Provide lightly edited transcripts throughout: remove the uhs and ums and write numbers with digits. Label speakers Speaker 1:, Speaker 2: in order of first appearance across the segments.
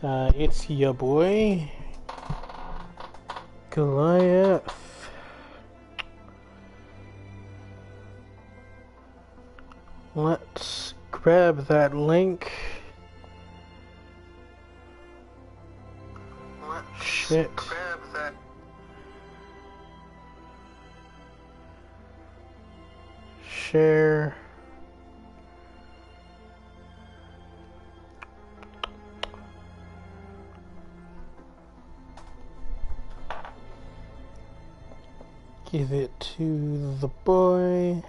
Speaker 1: It's your boy, Goliath. Let's grab that link. Shit.
Speaker 2: Grab that.
Speaker 1: Share. Give it to the boy.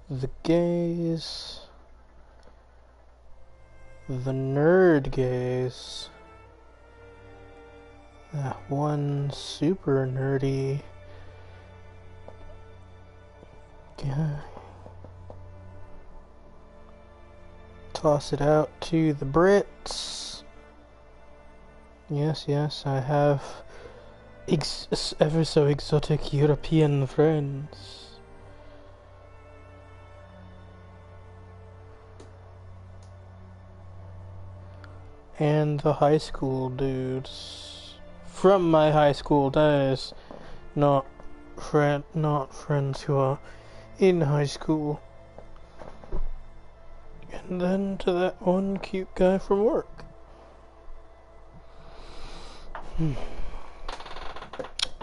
Speaker 1: The gays. The nerd gays. That one super nerdy guy. Toss it out to the Brits. Yes, yes, I have ever so exotic European friends. And the high school dudes from my high school days, not friends who are in high school. And then to that one cute guy from work.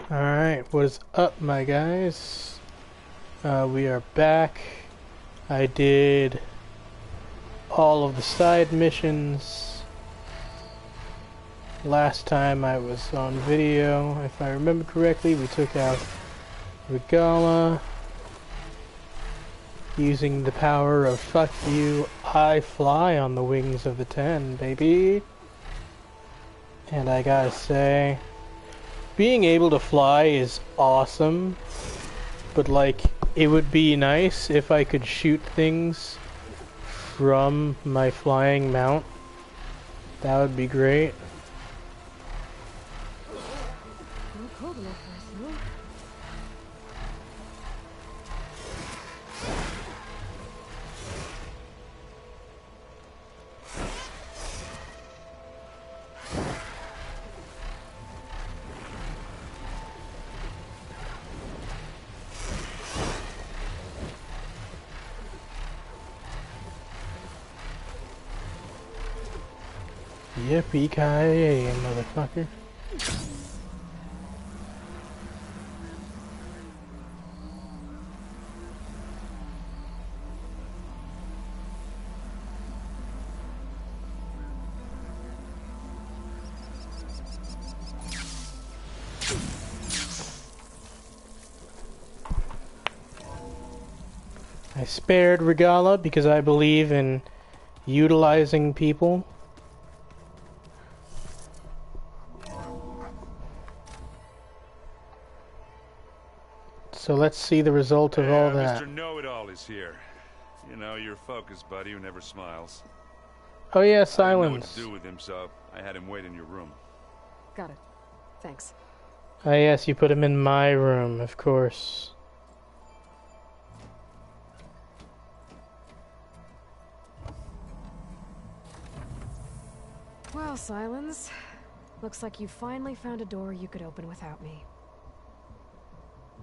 Speaker 1: Alright, what is up, my guys? We are back. I did all of the side missions. Last time I was on video, if I remember correctly, we took out Regala. Using the power of fuck you, I fly on the wings of the 10, baby. And I gotta say, being able to fly is awesome, but like, it would be nice if I could shoot things from my flying mount. That would be great. Yippee-ki-yay, motherfucker. I spared Regala because I believe in utilizing people. So let's see the result of all that.
Speaker 3: Mr. Know-It-All is here. You know, your focus buddy who never smiles.
Speaker 1: Oh yeah,
Speaker 3: Silence. I didn't know what
Speaker 1: silence.
Speaker 3: to do with him, so I had him wait in your room.
Speaker 4: Got it. Thanks.
Speaker 1: Ah yes, you put him in my room, of course.
Speaker 4: Well, Silence. Looks like you finally found a door you could open without me.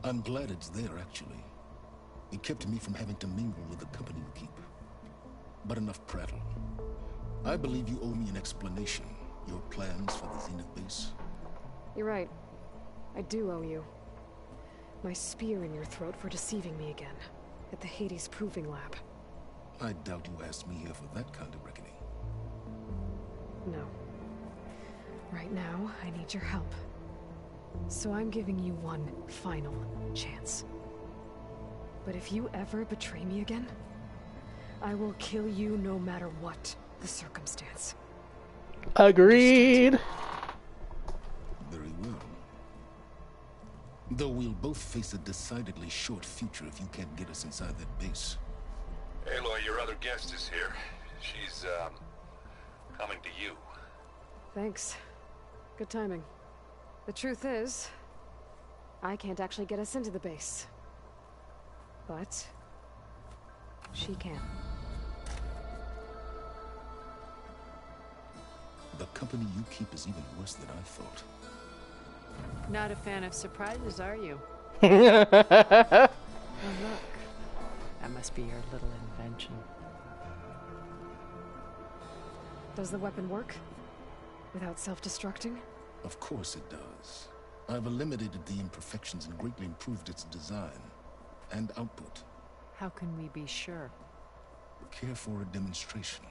Speaker 5: I'm glad it's there, actually. It kept me from having to mingle with the company you keep. But enough prattle. I believe you owe me an explanation. Your plans for the Zenith base.
Speaker 4: You're right. I do owe you. My spear in your throat for deceiving me again. At the Hades Proving Lab.
Speaker 5: I doubt you asked me here for that kind of reckoning.
Speaker 4: No. Right now, I need your help. So I'm giving you one final chance. But if you ever betray me again, I will kill you no matter what the circumstance.
Speaker 1: Agreed.
Speaker 5: Very well. Though we'll both face a decidedly short future if you can't get us inside that base.
Speaker 2: Aloy, your other guest is here. She's, coming to you.
Speaker 4: Thanks. Good timing. The truth is, I can't actually get us into the base. But she can.
Speaker 5: The company you keep is even worse than I thought.
Speaker 6: Not a fan of surprises, are you?
Speaker 1: Hmm.
Speaker 6: Oh, look. That must be your little invention.
Speaker 4: Does the weapon work? Without self-destructing?
Speaker 5: Of course it does. I've eliminated the imperfections and greatly improved its design and output.
Speaker 6: How can we be sure?
Speaker 5: Care for a demonstration?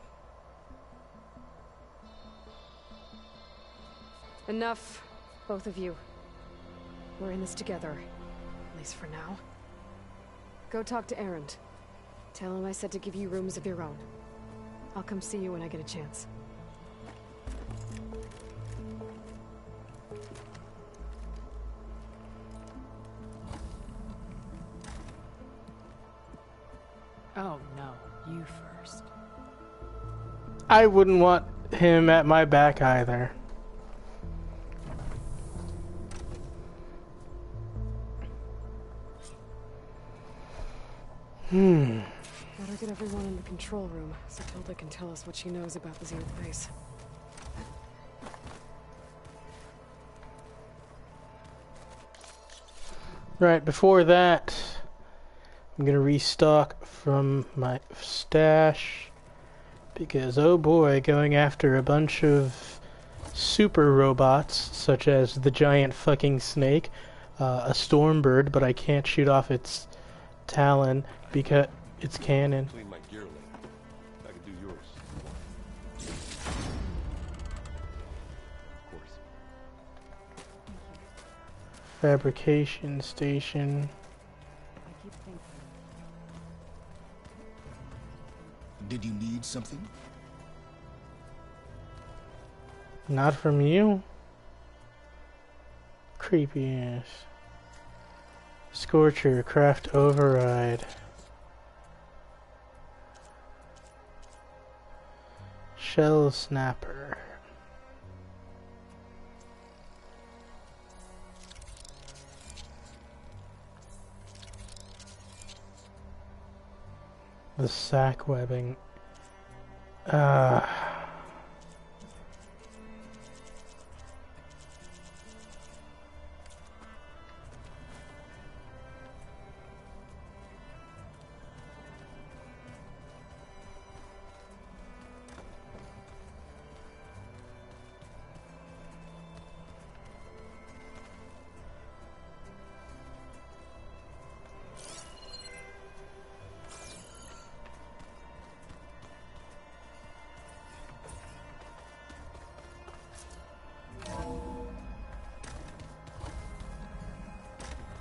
Speaker 4: Enough, both of you. We're in this together, at least for now. Go talk to Erend. Tell him I said to give you rooms of your own. I'll come see you when I get a chance.
Speaker 6: Oh, no. You first.
Speaker 1: I wouldn't want him at my back either.
Speaker 4: Better get everyone in the control room so Tilda can tell us what she knows about the Zenith base.
Speaker 1: Right, before that, I'm gonna restock from my stash because, oh boy, going after a bunch of super robots such as the giant fucking snake, a stormbird, but I can't shoot off its talon because it's cannon.
Speaker 3: Clean my gear link. I can do yours. Of course.
Speaker 1: Fabrication station.
Speaker 5: Did you need something?
Speaker 1: Not from you. Creepy ass. Scorcher, craft override. Shell snapper. The sack webbing.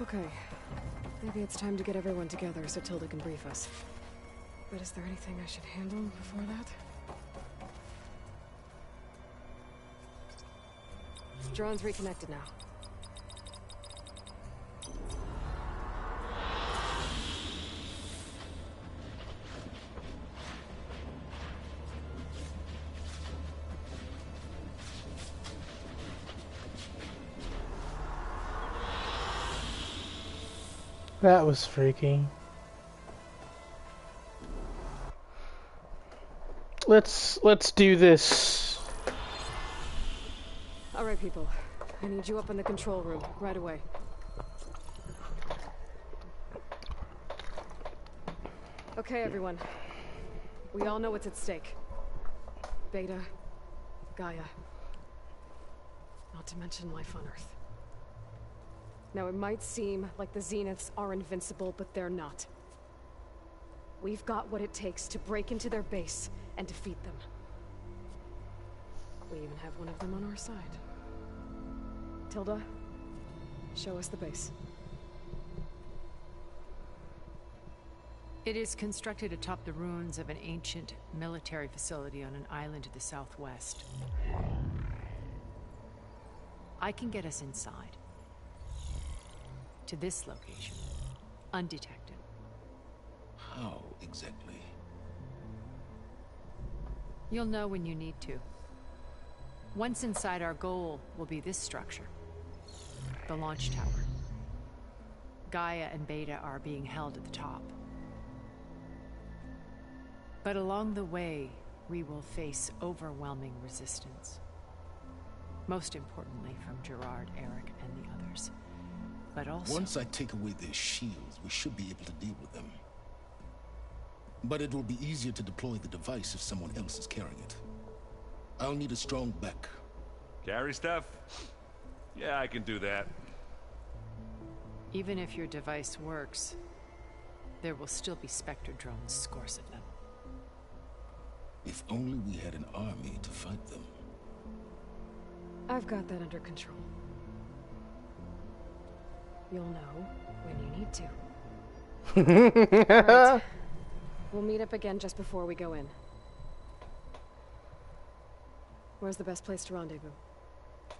Speaker 4: Okay. Maybe it's time to get everyone together so Tilda can brief us. But is there anything I should handle before that? Drone's reconnected now.
Speaker 1: That was freaky. Let's do this.
Speaker 4: All right, people. I need you up in the control room right away. Okay, everyone. We all know what's at stake. Beta, Gaia. Not to mention life on Earth. Now, it might seem like the Zeniths are invincible, but they're not. We've got what it takes to break into their base and defeat them. We even have one of them on our side. Tilda, show us the base.
Speaker 6: It is constructed atop the ruins of an ancient military facility on an island to the southwest. I can get us inside. To this location, undetected.
Speaker 5: How exactly?
Speaker 6: You'll know when you need to. Once inside, our goal will be this structure. The launch tower. Gaia and Beta are being held at the top. But along the way, we will face overwhelming resistance. Most importantly from Gerard, Eric, and the others. But also...
Speaker 5: Once I take away their shields, we should be able to deal with them. But it will be easier to deploy the device if someone else is carrying it. I'll need a strong back.
Speaker 3: Carry stuff? Yeah, I can do that.
Speaker 6: Even if your device works, there will still be Spectre drones, scores of them.
Speaker 5: If only we had an army to fight them.
Speaker 4: I've got that under control. You'll know when you need to. Right. We'll meet up again just before we go in. Where's the best place to rendezvous?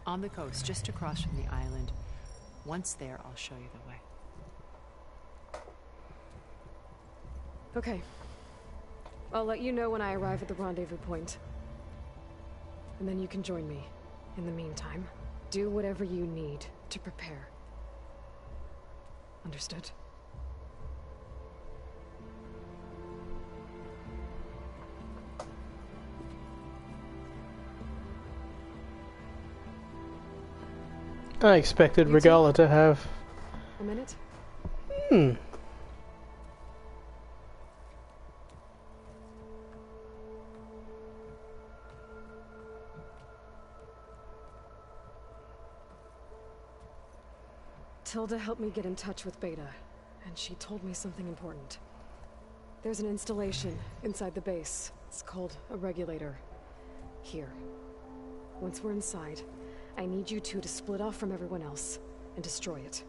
Speaker 6: On the coast, just across from the island. Once there, I'll show you the way.
Speaker 4: Okay. I'll let you know when I arrive at the rendezvous point. And then you can join me. In the meantime, do whatever you need to prepare. Understood?
Speaker 1: I expected Regala to have...
Speaker 4: A minute? Tilda helped me get in touch with Beta, and she told me something important. There's an installation inside the base. It's called a regulator. Here. Once we're inside, I need you two to split off from everyone else and destroy it.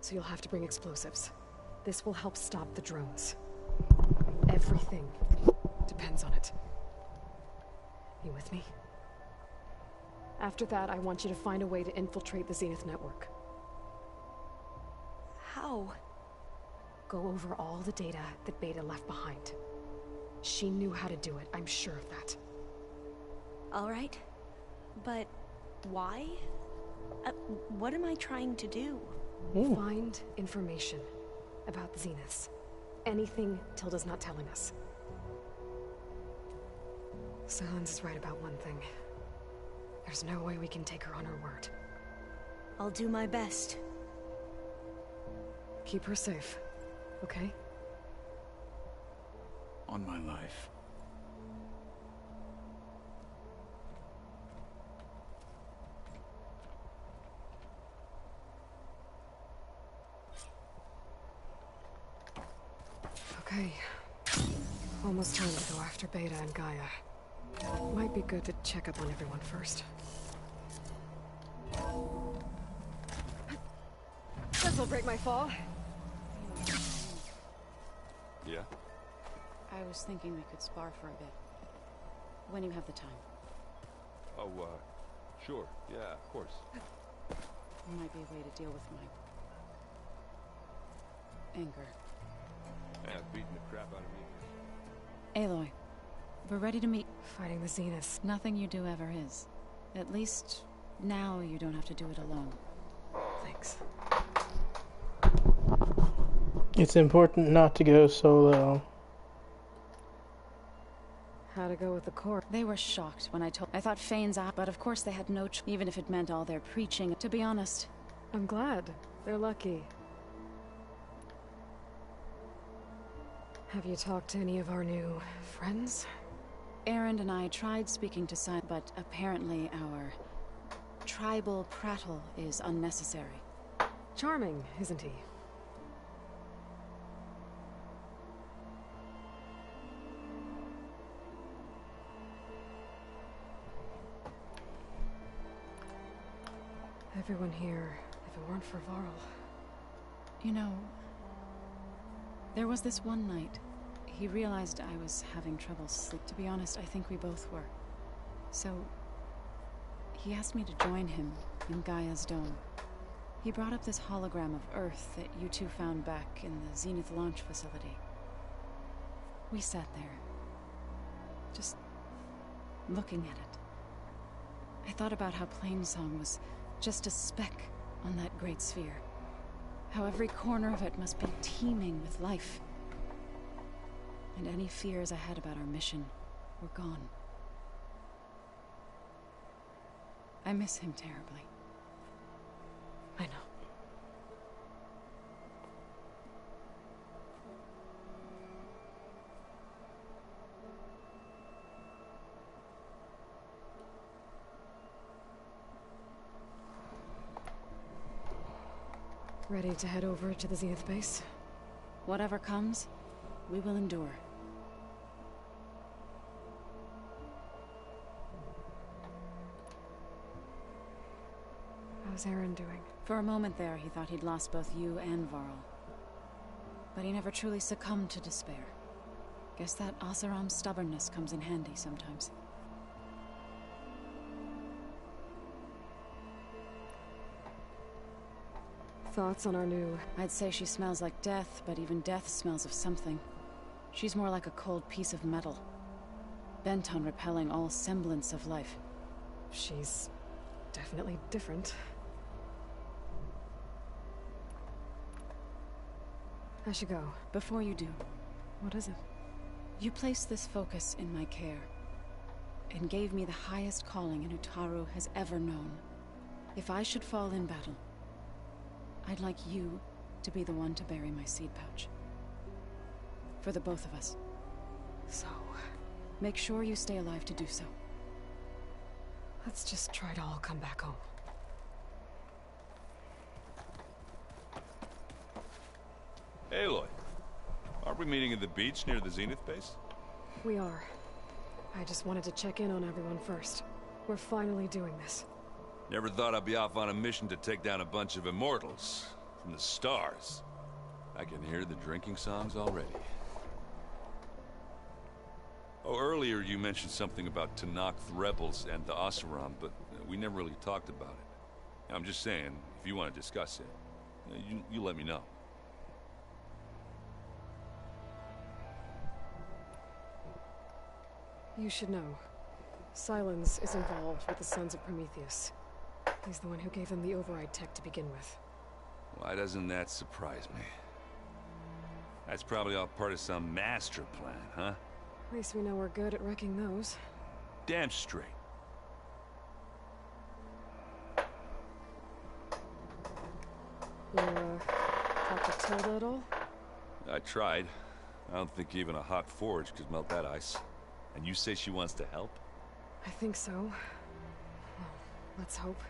Speaker 4: So you'll have to bring explosives. This will help stop the drones. Everything depends on it. You with me? After that, I want you to find a way to infiltrate the Zenith network.
Speaker 7: How?
Speaker 4: Go over all the data that Beta left behind. She knew how to do it, I'm sure of that.
Speaker 7: All right. But why? What am I trying to do?
Speaker 4: Find information about the Zeniths. Anything Tilda's not telling us. Sylens is right about one thing. There's no way we can take her on her word.
Speaker 7: I'll do my best.
Speaker 4: Keep her safe, okay?
Speaker 5: On my life.
Speaker 4: Okay. Almost time to go after Beta and Gaia. Might be good to check up on everyone first. This'll break my fall.
Speaker 3: Yeah?
Speaker 8: I was thinking we could spar for a bit. When you have the time.
Speaker 3: Oh, sure. Yeah, of course.
Speaker 8: Might be a way to deal with my... anger.
Speaker 3: Yeah, beating the crap out of me.
Speaker 8: Aloy, we're ready to meet.
Speaker 4: Fighting the Zeniths.
Speaker 8: Nothing you do ever is. At least, now you don't have to do it alone.
Speaker 4: Thanks.
Speaker 1: It's important not to go solo.
Speaker 4: How to go with the Corps?
Speaker 8: They were shocked when I thought Fane's out, but of course they had no choice, even if it meant all their preaching. To be honest,
Speaker 4: I'm glad. They're lucky. Have you talked to any of our new friends?
Speaker 8: Erend and I tried speaking to Sion, but apparently our tribal prattle is unnecessary.
Speaker 4: Charming, isn't he? Everyone here, if it weren't for Varl.
Speaker 8: You know, there was this one night. He realized I was having trouble sleep. To be honest, I think we both were. So, he asked me to join him in Gaia's dome. He brought up this hologram of Earth that you two found back in the Zenith launch facility. We sat there, just looking at it. I thought about how Plainsong was just a speck on that great sphere. How every corner of it must be teeming with life. And any fears I had about our mission were gone. I miss him terribly.
Speaker 4: I know. Ready to head over to the Zenith base?
Speaker 8: Whatever comes, we will endure.
Speaker 4: How's Aaron doing?
Speaker 8: For a moment there, he thought he'd lost both you and Varl. But he never truly succumbed to despair. Guess that Oseram's stubbornness comes in handy sometimes.
Speaker 4: Thoughts on our new...
Speaker 8: I'd say she smells like death, but even death smells of something. She's more like a cold piece of metal, bent on repelling all semblance of life.
Speaker 4: She's definitely different. I should go.
Speaker 8: Before you do,
Speaker 4: What is it?
Speaker 8: you placed this focus in my care, and gave me the highest calling an Utaru has ever known. If I should fall in battle, I'd like you to be the one to bury my seed pouch. For the both of us.
Speaker 4: So...
Speaker 8: Make sure you stay alive to do so.
Speaker 4: let's just try to all come back home.
Speaker 3: Aloy, aren't we meeting at the beach near the Zenith base?
Speaker 4: We are. I just wanted to check in on everyone first. We're finally doing this.
Speaker 3: Never thought I'd be off on a mission to take down a bunch of immortals from the stars. I can hear the drinking songs already. Oh, earlier you mentioned something about Tenakth rebels and the Oseram, but we never really talked about it. I'm just saying, if you want to discuss it, you let me know.
Speaker 4: You should know. Sylens is involved with the Sons of Prometheus. He's the one who gave them the override tech to begin with.
Speaker 3: Why doesn't that surprise me? That's probably all part of some master plan, huh?
Speaker 4: At least we know we're good at wrecking those.
Speaker 3: Damn straight.
Speaker 4: You, talk to Tilda at all?
Speaker 3: I tried. I don't think even a hot forge could melt that ice. And you say she wants to help?
Speaker 4: I think so. Well, let's hope.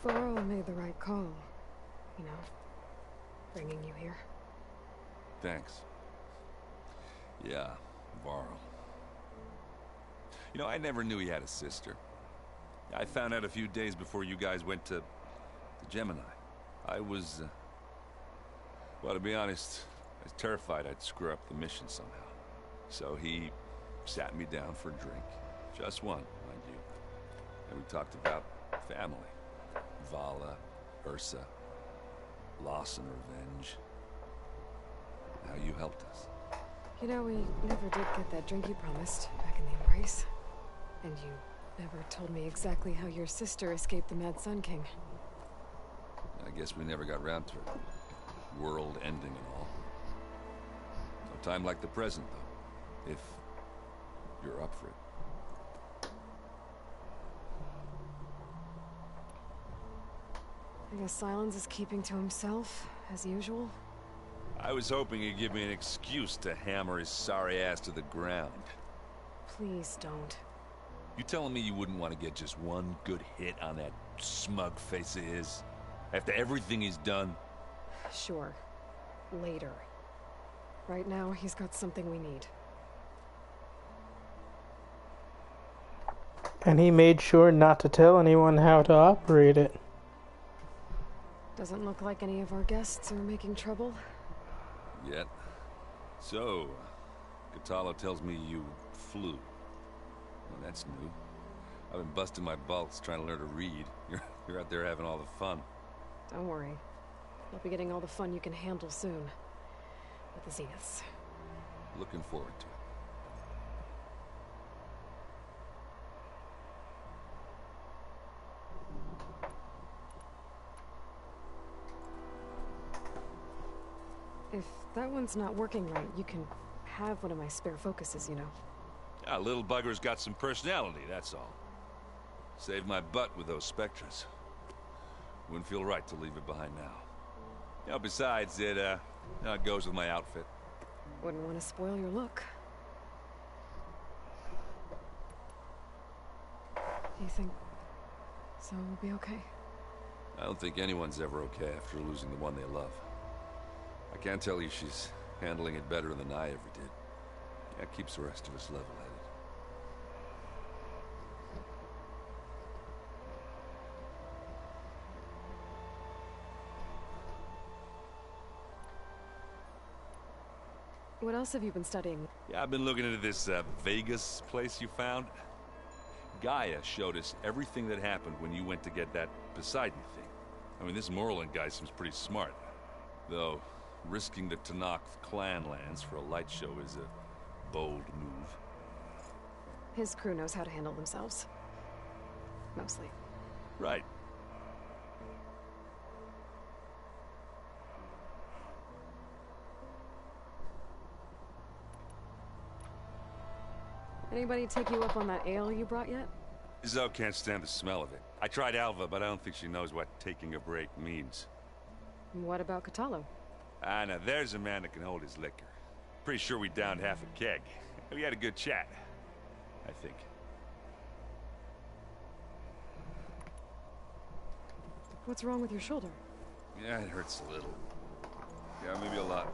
Speaker 4: Varl made the right call. You know, bringing you here.
Speaker 3: Thanks. Yeah, Varl. You know, I never knew he had a sister. I found out a few days before you guys went to Gemini. I was, well, to be honest, I was terrified I'd screw up the mission somehow. So he sat me down for a drink. Just one, mind you. And we talked about family. Vala, Ursa, loss and revenge. How you helped us.
Speaker 4: You know, we never did get that drink you promised back in the Embrace. And you never told me exactly how your sister escaped the Mad Sun King.
Speaker 3: I guess we never got round to it. World ending and all. No time like the present, though. If you're up for it.
Speaker 4: I guess Sylens is keeping to himself, as usual.
Speaker 3: I was hoping he'd give me an excuse to hammer his sorry ass to the ground.
Speaker 4: Please don't.
Speaker 3: You telling me you wouldn't want to get just one good hit on that smug face of his? After everything he's done?
Speaker 4: Sure. Later. Right now, he's got something we need.
Speaker 1: And he made sure not to tell anyone how to operate it.
Speaker 4: Doesn't look like any of our guests are making trouble.
Speaker 3: Yet. So, Kotallo tells me you flew. Well, that's new. I've been busting my balls trying to learn to read. You're out there having all the fun.
Speaker 4: Don't worry. You'll be getting all the fun you can handle soon. With the Zeniths.
Speaker 3: Looking forward to it.
Speaker 4: If that one's not working right, you can have one of my spare focuses, you know.
Speaker 3: Ah, little bugger's got some personality, that's all. Saved my butt with those Spectres. Wouldn't feel right to leave it behind now. You know, besides, it goes with my outfit.
Speaker 4: Wouldn't want to spoil your look. Do you think Zoe will be okay?
Speaker 3: I don't think anyone's ever okay after losing the one they love. I can't tell you she's handling it better than I ever did. That keeps the rest of us level-headed.
Speaker 4: What else have you been studying?
Speaker 3: Yeah, I've been looking into this Vegas place you found. Gaia showed us everything that happened when you went to get that Poseidon thing. I mean, this Morlund guy seems pretty smart. Though, risking the Tenakth clan lands for a light show is a bold move.
Speaker 4: His crew knows how to handle themselves. Mostly.
Speaker 3: Right.
Speaker 4: Anybody take you up on that ale you brought yet?
Speaker 3: Zoe can't stand the smell of it. I tried Alva, but I don't think she knows what taking a break means.
Speaker 4: What about Kotallo?
Speaker 3: Ah, now there's a man that can hold his liquor. Pretty sure we downed half a keg. We had a good chat, I think.
Speaker 4: What's wrong with your shoulder?
Speaker 3: Yeah, it hurts a little. Yeah, maybe a lot.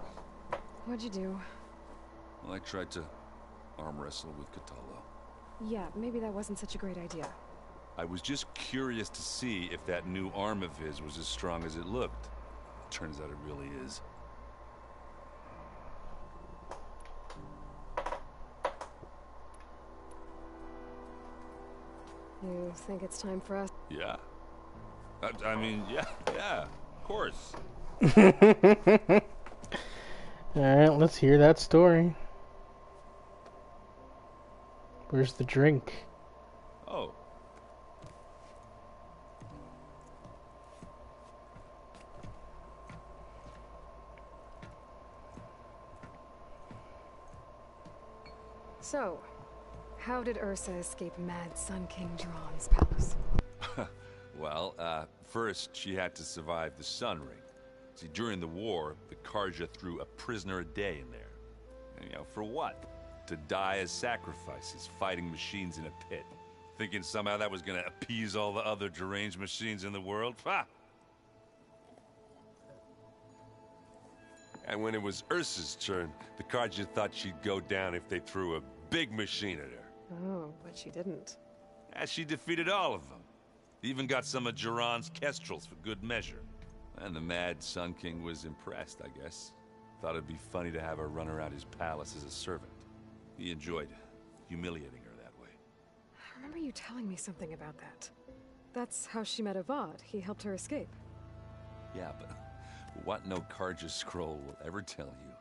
Speaker 4: What'd you do?
Speaker 3: Well, I tried to arm wrestle with Kotallo.
Speaker 4: Yeah, maybe that wasn't such a great idea.
Speaker 3: I was just curious to see if that new arm of his was as strong as it looked. Turns out it really is.
Speaker 4: You think it's time for us?
Speaker 3: Yeah. I mean, yeah, of course.
Speaker 1: Alright, let's hear that story. Where's the drink?
Speaker 3: Oh.
Speaker 4: So, how did Ursa escape Mad Sun King Jiran's palace?
Speaker 3: Well, first she had to survive the Sun Ring. See, during the war, the Carja threw a prisoner a day in there. And, you know, for what? To die as sacrifices, fighting machines in a pit. Thinking somehow that was gonna appease all the other deranged machines in the world? Ha! And when it was Ursa's turn, the Carja thought she'd go down if they threw a big machine at her.
Speaker 4: Oh, but she didn't.
Speaker 3: And she defeated all of them. Even got some of Jiran's kestrels for good measure. And the Mad Sun King was impressed, I guess. Thought it'd be funny to have her run around his palace as a servant. He enjoyed humiliating her that way.
Speaker 4: I remember you telling me something about that. That's how she met Avad. He helped her escape.
Speaker 3: Yeah, but what no Carja scroll will ever tell you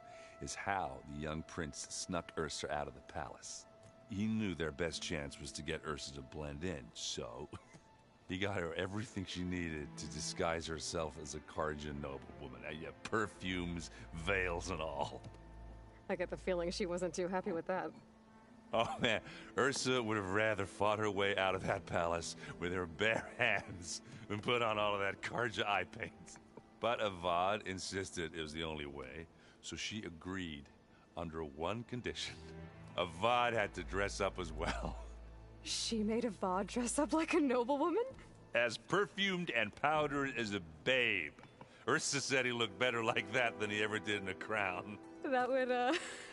Speaker 3: is how the young prince snuck Ursa out of the palace. He knew their best chance was to get Ursa to blend in, so he got her everything she needed to disguise herself as a Carja noblewoman. Yeah, perfumes, veils, and all.
Speaker 4: I get the feeling she wasn't too happy with that.
Speaker 3: Oh man, Ursa would have rather fought her way out of that palace with her bare hands than put on all of that Carja eye paint. But Avad insisted it was the only way, so she agreed under one condition. Avad had to dress up as well.
Speaker 4: She made Avad dress up like a noblewoman?
Speaker 3: As perfumed and powdered as a babe. Ursa said he looked better like that than he ever did in a crown.
Speaker 4: That would,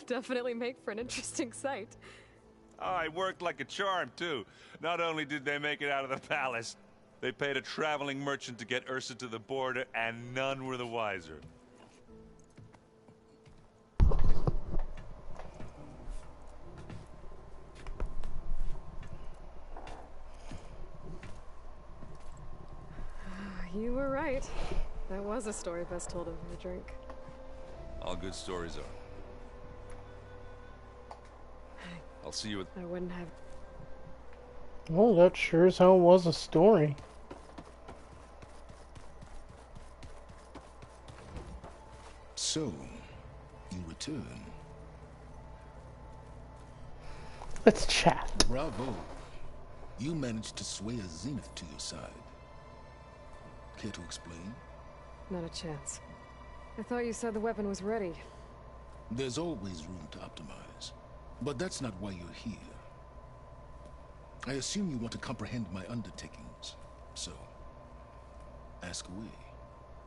Speaker 4: definitely make for an interesting sight.
Speaker 3: Oh, it worked like a charm, too. Not only did they make it out of the palace, they paid a traveling merchant to get Ursa to the border, and none were the wiser.
Speaker 4: You were right. That was a story best told over a drink.
Speaker 3: All good stories are. I'll see you at...
Speaker 4: I wouldn't have...
Speaker 1: Well, that sure as hell was a story.
Speaker 5: So, return.
Speaker 1: Let's chat.
Speaker 5: Bravo. You managed to sway a Zenith to your side. Care to explain?
Speaker 4: Not a chance. I thought you said the weapon was ready.
Speaker 5: There's always room to optimize. But that's not why you're here. I assume you want to comprehend my undertakings. So, ask away.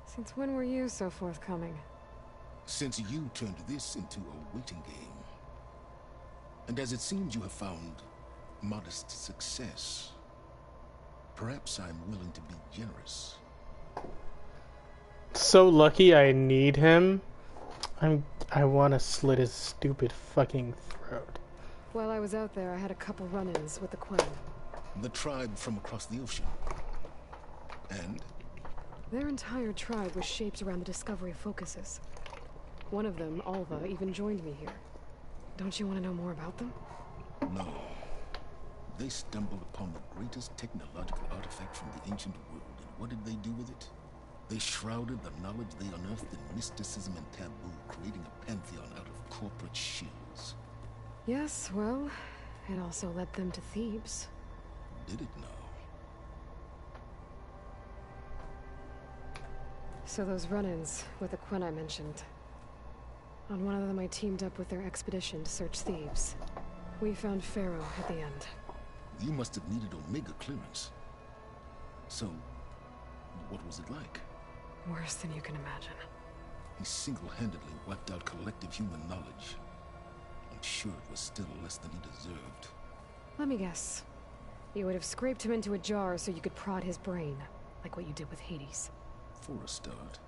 Speaker 4: Since when were you so forthcoming?
Speaker 5: Since you turned this into a waiting game. And as it seems you have found modest success, perhaps I'm willing to be generous.
Speaker 1: So lucky I need him. I want to slit his stupid fucking throat.
Speaker 4: While I was out there, I had a couple run-ins with the Quen.
Speaker 5: The tribe from across the ocean. And?
Speaker 4: Their entire tribe was shaped around the discovery of focuses. One of them, Alva, even joined me here. Don't you want to know more about them?
Speaker 5: No. They stumbled upon the greatest technological artifact from the ancient world, and what did they do with it? They shrouded the knowledge they unearthed in mysticism and taboo, creating a pantheon out of corporate shills.
Speaker 4: Yes, well, it also led them to Thebes.
Speaker 5: Did it now?
Speaker 4: So those run-ins with the Quen I mentioned. On one of them I teamed up with their expedition to search Thebes. We found Pharaoh at the end.
Speaker 5: You must have needed Omega clearance. So, what was it like?
Speaker 4: Worse than you can imagine.
Speaker 5: He single-handedly wiped out collective human knowledge. I'm sure it was still less than he deserved.
Speaker 4: Let me guess. You would have scraped him into a jar so you could prod his brain, like what you did with Hades.
Speaker 5: For a start.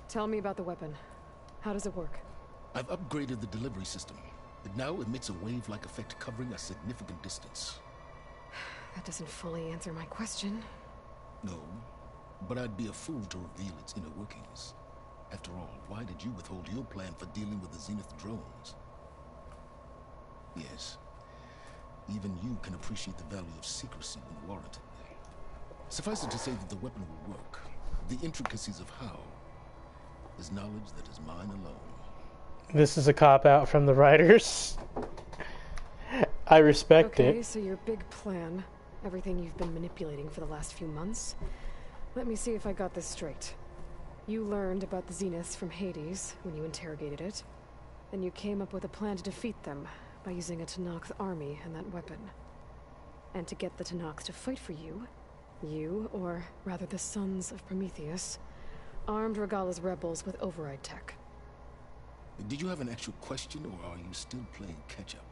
Speaker 4: Tell me about the weapon. How does it work?
Speaker 5: I've upgraded the delivery system. It now emits a wave-like effect covering a significant distance.
Speaker 4: That doesn't fully answer my question.
Speaker 5: No, but I'd be a fool to reveal its inner workings. After all, why did you withhold your plan for dealing with the Zenith drones? Yes, even you can appreciate the value of secrecy when warranted. Suffice it to say that the weapon will work. The intricacies of how is knowledge that is mine alone.
Speaker 1: This is a cop-out from the writers. I respect it.
Speaker 4: Okay, so your big plan, everything you've been manipulating for the last few months. Let me see if I got this straight. You learned about the Zeniths from Hades when you interrogated it. Then you came up with a plan to defeat them by using a Tenakth army and that weapon. And to get the Tenakths to fight for you, or rather the Sons of Prometheus, armed Regalla's rebels with override tech.
Speaker 5: Did you have an actual question, or are you still playing catch-up?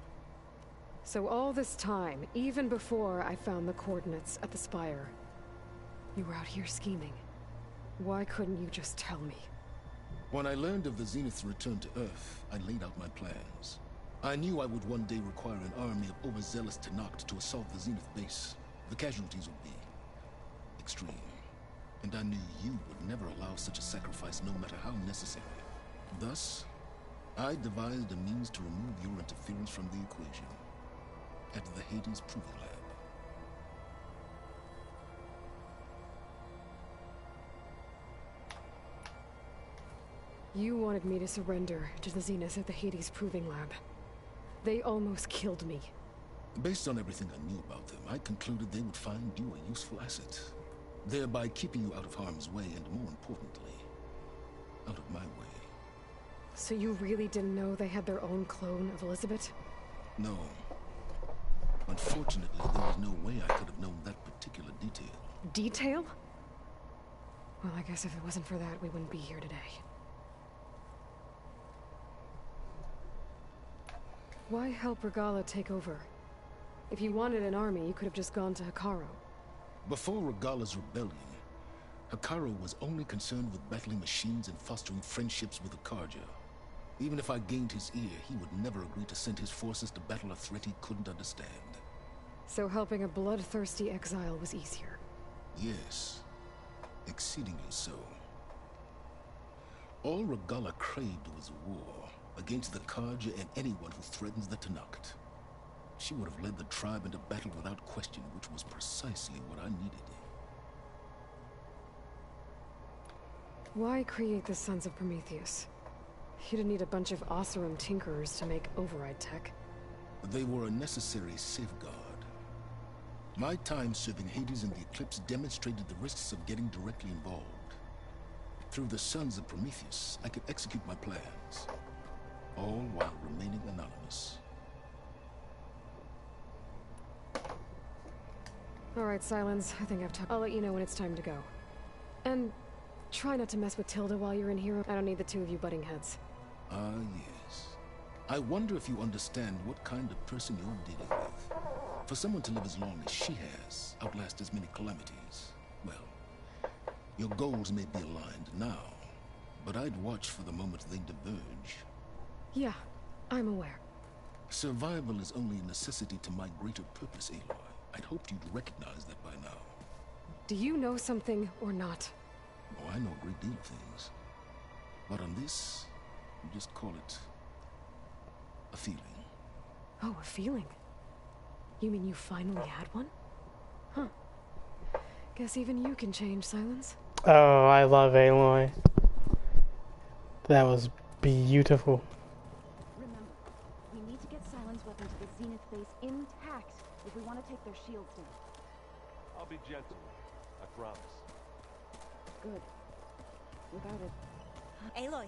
Speaker 4: So all this time, even before I found the coordinates at the Spire, you were out here scheming. Why couldn't you just tell me?
Speaker 5: When I learned of the Zenith's return to Earth, I laid out my plans. I knew I would one day require an army of overzealous Tenakth to assault the Zenith base. The casualties would be extreme. And I knew you would never allow such a sacrifice, no matter how necessary. Thus, I devised a means to remove your interference from the equation. At the Hades Proving Lab.
Speaker 4: You wanted me to surrender to the Zeniths at the Hades Proving Lab. They almost killed me.
Speaker 5: Based on everything I knew about them, I concluded they would find you a useful asset, thereby keeping you out of harm's way and, more importantly, out of my way.
Speaker 4: So you really didn't know they had their own clone of Elizabeth?
Speaker 5: No. Unfortunately, there was no way I could have known that particular detail.
Speaker 4: Detail? Well, I guess if it wasn't for that, we wouldn't be here today. Why help Regalla take over? If you wanted an army, you could have just gone to Hekarro.
Speaker 5: Before Regalla's rebellion, Hekarro was only concerned with battling machines and fostering friendships with the Carja. Even if I gained his ear, he would never agree to send his forces to battle a threat he couldn't understand.
Speaker 4: So helping a bloodthirsty exile was easier?
Speaker 5: Yes. Exceedingly so. All Regalla craved was war against the Carja and anyone who threatens the Tenakth. She would have led the tribe into battle without question, which was precisely what I needed.
Speaker 4: Why create the Sons of Prometheus? You'd need a bunch of Oseram tinkerers to make override tech.
Speaker 5: They were a necessary safeguard. My time serving Hades in the Eclipse demonstrated the risks of getting directly involved. Through the Sons of Prometheus, I could execute my plans, all while remaining anonymous.
Speaker 4: Alright, Silence. I think I've talked. I'll let you know when it's time to go. And try not to mess with Tilda while you're in here. I don't need the two of you butting heads.
Speaker 5: Ah, yes. I wonder if you understand what kind of person you're dealing with. For someone to live as long as she has, outlast as many calamities, well, your goals may be aligned now, but I'd watch for the moment they diverge.
Speaker 4: Yeah, I'm aware.
Speaker 5: Survival is only a necessity to my greater purpose, Aloy. I'd hoped you'd recognize that by now.
Speaker 4: Do you know something or not?
Speaker 5: Oh, I know a great deal of things. But on this, you just call it a feeling.
Speaker 4: Oh, a feeling? You mean you finally had one? Huh. Guess even you can change, Silence.
Speaker 1: Oh, I love Aloy. That was beautiful.
Speaker 9: Remember, we need to get Silence weapon to the Zenith base intact if we want to take their shields down.
Speaker 10: I'll be gentle. I promise.
Speaker 9: Good. Without it.
Speaker 7: Aloy,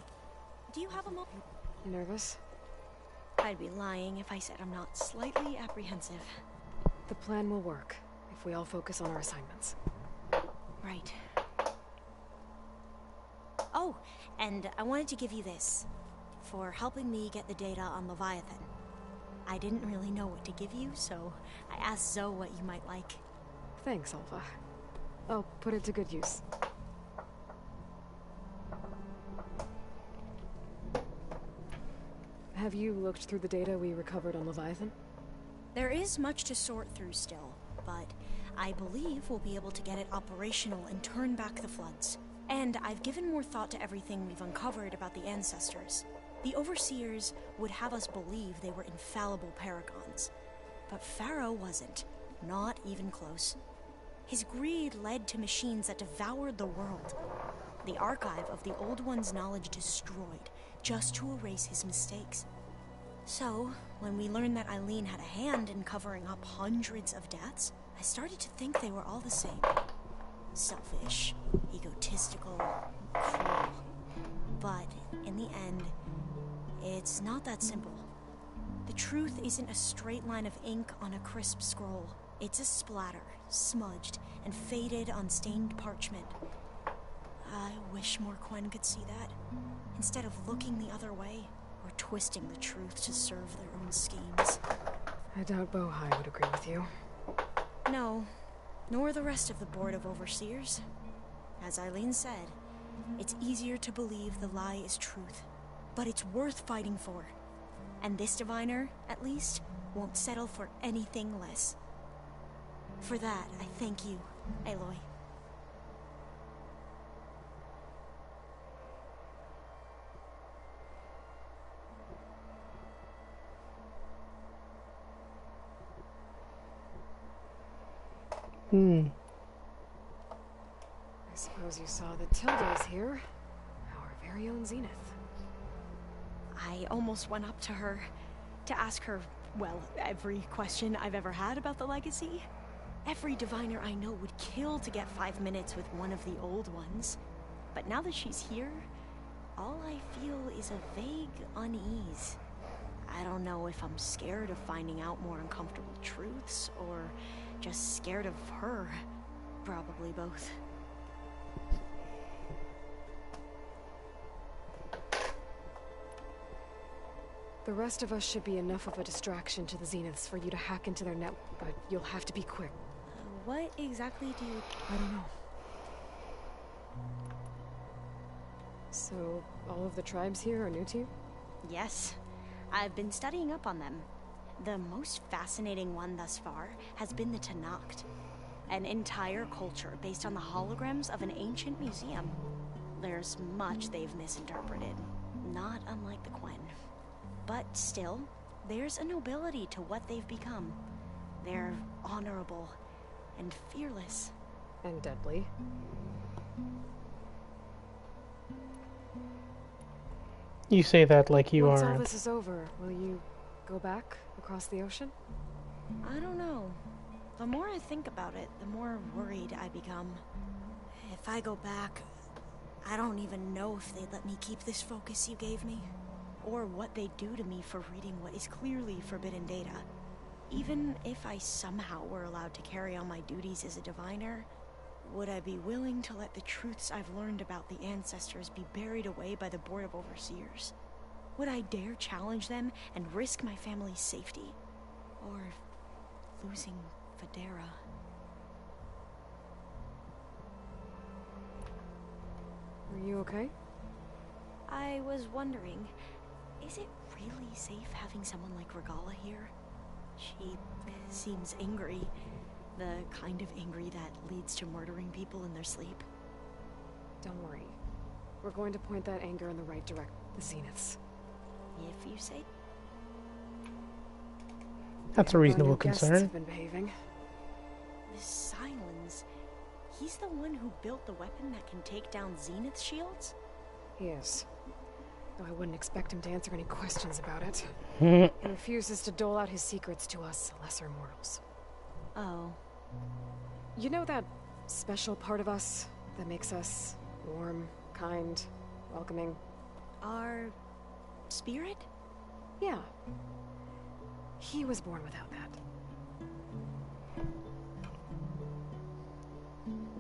Speaker 7: do you have a moment?
Speaker 4: Nervous?
Speaker 7: I'd be lying if I said I'm not slightly apprehensive.
Speaker 4: The plan will work if we all focus on our assignments.
Speaker 7: Right. Oh, and I wanted to give you this for helping me get the data on Leviathan. I didn't really know what to give you, so I asked Zoe what you might like.
Speaker 4: Thanks, Alpha. I'll put it to good use. Have you looked through the data we recovered on Leviathan?
Speaker 7: There is much to sort through still, but I believe we'll be able to get it operational and turn back the floods. And I've given more thought to everything we've uncovered about the ancestors. The Overseers would have us believe they were infallible paragons. But Pharaoh wasn't. Not even close. His greed led to machines that devoured the world. The archive of the Old One's knowledge destroyed, just to erase his mistakes. So, when we learned that Eileen had a hand in covering up hundreds of deaths, I started to think they were all the same. Selfish, egotistical, cruel. But, in the end, it's not that simple. The truth isn't a straight line of ink on a crisp scroll. It's a splatter, smudged and faded on stained parchment. I wish more Quen could see that, instead of looking the other way or twisting the truth to serve their own schemes.
Speaker 4: I doubt Bohai would agree with you.
Speaker 7: No, nor the rest of the Board of Overseers. As Eileen said, it's easier to believe the lie is truth, but it's worth fighting for. And this diviner, at least, won't settle for anything less. For that, I thank you, Aloy.
Speaker 4: I suppose you saw that Tilda's here. Our very own Zenith.
Speaker 7: I almost went up to her to ask her, well, every question I've ever had about the legacy. Every diviner I know would kill to get 5 minutes with one of the old ones. But now that she's here, all I feel is a vague unease. I don't know if I'm scared of finding out more uncomfortable truths, or just scared of her. Probably both.
Speaker 4: The rest of us should be enough of a distraction to the Zeniths for you to hack into their network, but you'll have to be quick.
Speaker 7: What exactly do you...
Speaker 4: I don't know. So, all of the tribes here are new to you?
Speaker 7: Yes. I've been studying up on them. The most fascinating one thus far has been the Tenakth, an entire culture based on the holograms of an ancient museum. There's much they've misinterpreted, not unlike the Quen. But still, there's a nobility to what they've become. They're honorable and fearless.
Speaker 4: And deadly.
Speaker 1: You say that like you
Speaker 4: Once all
Speaker 1: aren't.
Speaker 4: this is over, will you go back across the ocean?
Speaker 7: I don't know. The more I think about it, the more worried I become. If I go back, I don't even know if they'd let me keep this focus you gave me, or what they'd do to me for reading what is clearly forbidden data. Even if I somehow were allowed to carry on my duties as a diviner, would I be willing to let the truths I've learned about the ancestors be buried away by the Board of Overseers? Would I dare challenge them and risk my family's safety? Or losing Federa?
Speaker 4: Are you okay?
Speaker 7: I was wondering, is it really safe having someone like Regala here? She seems angry. The kind of angry that leads to murdering people in their sleep.
Speaker 4: Don't worry. We're going to point that anger in the right direction. The Zeniths.
Speaker 7: If you say.
Speaker 1: That's a reasonable concern.
Speaker 4: Have been behaving.
Speaker 7: This Silence. He's the one who built the weapon that can take down Zenith shields?
Speaker 4: He is. Though I wouldn't expect him to answer any questions about it.
Speaker 1: Hmm.
Speaker 4: He refuses to dole out his secrets to us lesser mortals.
Speaker 7: Oh.
Speaker 4: You know that special part of us that makes us warm, kind, welcoming?
Speaker 7: Our spirit?
Speaker 4: Yeah. He was born without that.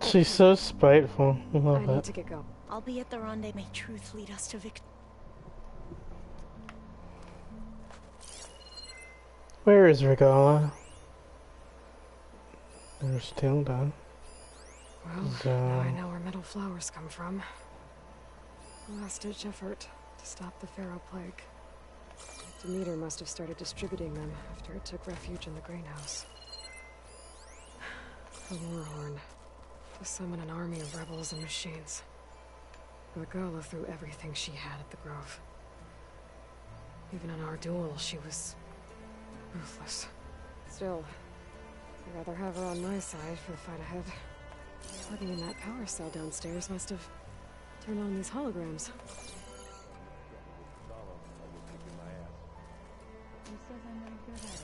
Speaker 1: She's so spiteful. I
Speaker 4: I
Speaker 1: love
Speaker 4: need
Speaker 1: it.
Speaker 4: to get going.
Speaker 7: I'll be at the rendezvous. May truth lead us to victory.
Speaker 1: Where is Regala? There's Tilda.
Speaker 4: Well, now I know where metal flowers come from. A last-ditch effort to stop the Pharaoh Plague. Demeter must have started distributing them after it took refuge in the greenhouse. The Warhorn. To summon an army of rebels and machines. Regala threw everything she had at the Grove. Even in our duel, she was ruthless. Still, I'd rather have her on my side for the fight ahead. Plugging in that power cell downstairs must have turned on these holograms.
Speaker 9: Who says I'm no good at it?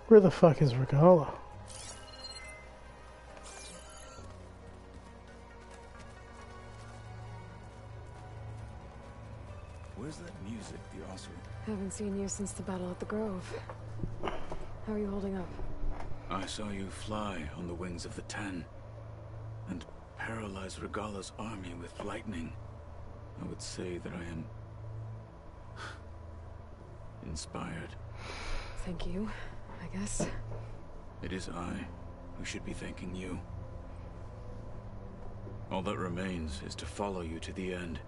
Speaker 1: Where the fuck is Regala?
Speaker 11: Where's that music, the Oscar?
Speaker 4: Haven't seen you since the battle at the Grove. How are you holding up?
Speaker 11: I saw you fly on the wings of the Ten, and paralyze Regala's army with lightning. I would say that I am inspired.
Speaker 4: Thank you, I guess.
Speaker 11: It is I who should be thanking you. All that remains is to follow you to the end.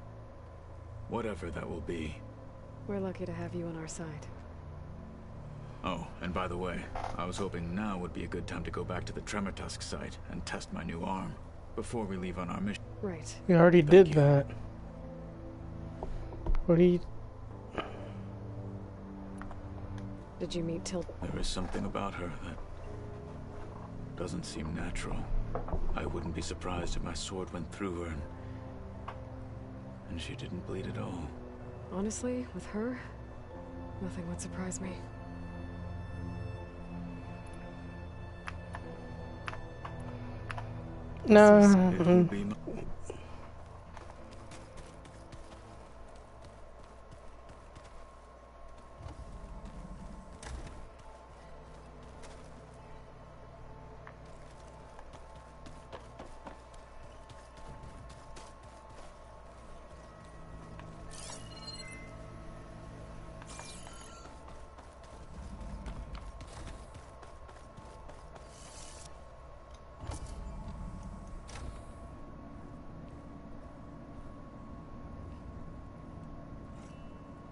Speaker 11: Whatever that will be.
Speaker 4: We're lucky to have you on our side.
Speaker 11: Oh, and by the way, I was hoping now would be a good time to go back to the Tremortusk site and test my new arm, before we leave on our mission.
Speaker 4: Right.
Speaker 1: We already did that. What do you...
Speaker 4: Did you meet Tilda?
Speaker 11: There is something about her that doesn't seem natural. I wouldn't be surprised if my sword went through her and she didn't bleed at all.
Speaker 4: Honestly, with her, nothing would surprise me.
Speaker 1: No.
Speaker 11: It will be